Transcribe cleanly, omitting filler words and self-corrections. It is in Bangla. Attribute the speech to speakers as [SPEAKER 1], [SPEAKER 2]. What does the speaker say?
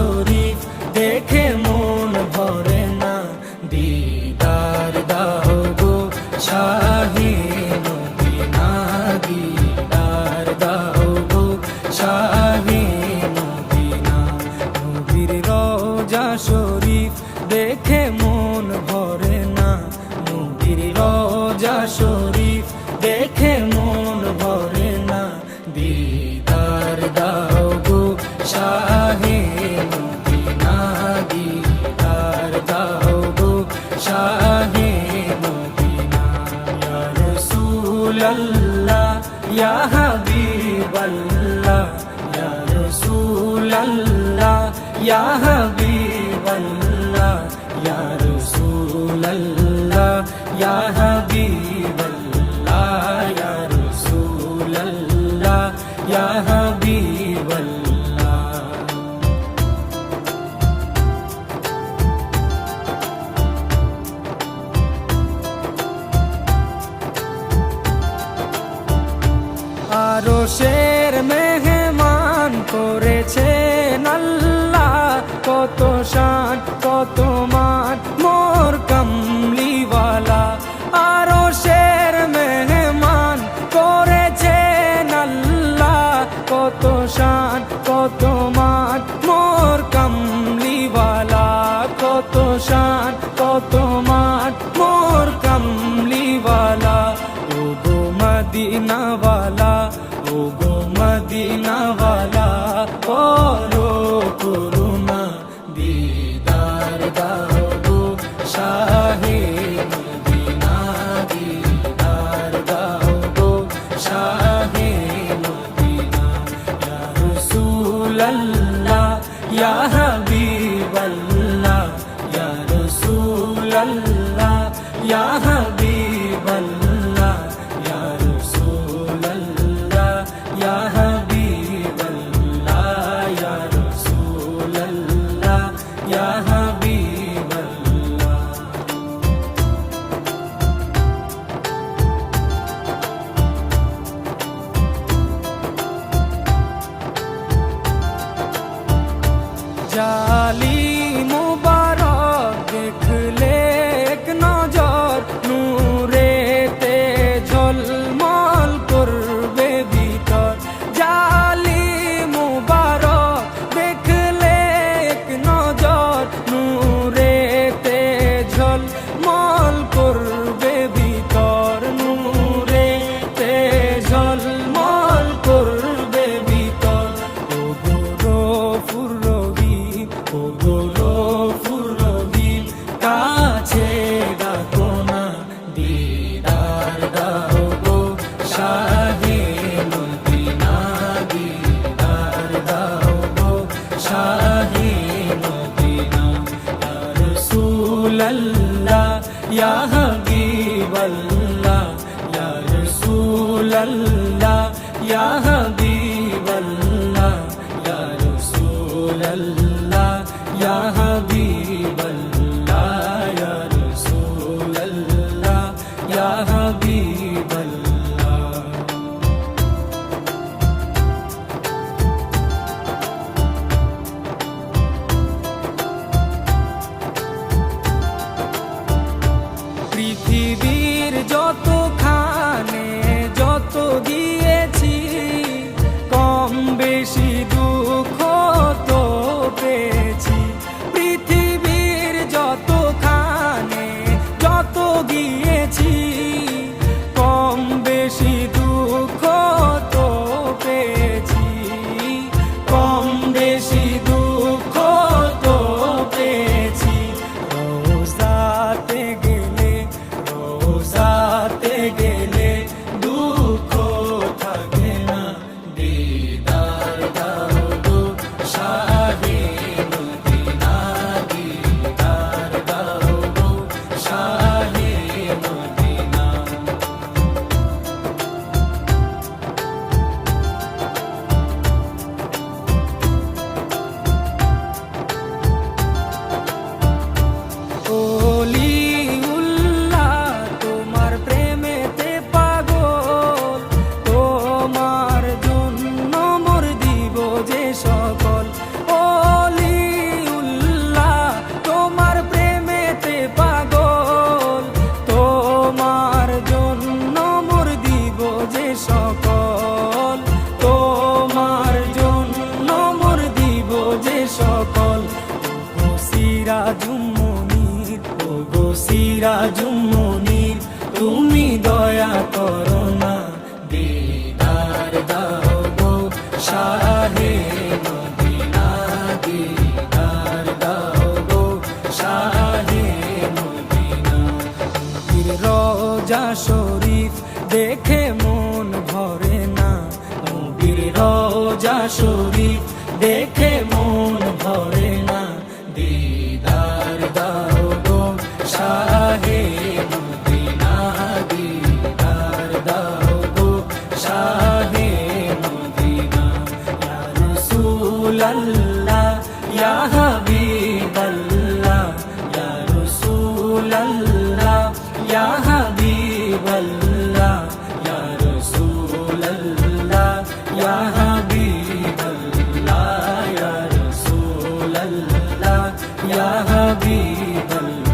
[SPEAKER 1] শরীফ দেখে মন ভরে না, দিদার দাও গো শাহে মদিনা, দিদার দাও গো শাহে মদিনা। নবীর রওজা শরীফ দেখে মন ভরে না, নবীর রওজা শরীফ দেখে মন ভরে না, দিদার দাও গো শাহে মদিনা, দিদার দাও গো শাহে মদিনা। ইয়া রাসূলাল্লাহ ইয়া হাবিবাল্লাহ, ইয়া রাসূলাল্লাহ ইয়া হাবিবাল্লাহ, ইয়া রাসূলাল্লাহ ইয়া হাবিবাল্লাহ, ইয়া রাসূলাল্লাহ ইয়া হাবিবাল্লাহ। আরশের মেহমান করেছেন আল্লাহ, কত শান কত মান মোর কামলিওয়ালা। আরশের মেহমান করেছেন আল্লাহ, কত শান কত মান মোর কামলিওয়ালা, কত শান কত মান মোর কামলিওয়ালা। ও গো মদিনাওয়ালা, ও গো মদিনাওয়ালা, করো করুণা, দিদার দাও গো শাহে মদিনা, দিদার দাও গো শাহে মদিনা। ইয়া রাসূলাল্লাহ ইয়া হাবিবাল্লাহ, ইয়া রাসূলাল্লাহ ইয়া হাবিবাল্লাহ, ইয়া রাসূলাল্লাহ ইয়া হাবিবাল্লাহ, ইয়া রাসূলাল্লাহ ইয়া হাবিবাল্লাহ। জালি মুবারক দেখলে এক নজর, নূরেতে ঝলমল করবে ভিতর। জালি মুবারক দেখলে এক নজর, নূরেতে ঝলমল করবে ভিতর, নূরেতে ঝলমল করবে ভিতর। ও গো গফুর রহিম, ও গো গফুর রহিম, কাছে ডাকো না, দিদার দাও গো শাহে মদিনা, দিদার দাও গো শাহে মদিনা। ইয়া রাসূলাল্লাহ ইয়া হাবিবাল্লাহ, ইয়া রাসূলাল্লাহ ইয়া হাবিবাল্লাহ, ইয়া রাসূলাল্লাহ ইয়া হাবিবাল্লাহ, ইয়া রাসূলাল্লাহ ইয়া হাবিবাল্লাহ। পৃথিবীর যতখানে যত দিয়েছি, কম বেশি দুঃখ তো পেয়েছি। বল ওগো সিরাজুম মুনির, ওগো সিরাজুম মুনির, তুমি দয়া করো না, দিদার দাও গো শাহে মদিনা, দিদার দাও গো শাহে মদিনা। নবীর রওজা শরীফ দেখে মন ভরে না, নবীর রওজা শরীফ দেখে মন ভরে না, দিদার দাও গো শাহে মদিনা, দিদার দাও গো শাহে মদিনা। ইয়া রাসূলাল্লাহ ইয়া হাবিবাল্লাহ, ইয়া রাসূলাল্লাহ ইয়া হাবিবাল্লাহ, ইয়া রাসূলাল্লাহ ইয়া হাবিবাল্লাহ, ইয়া রাসূলাল্লাহ ইয়া হাবিবাল্লাহ।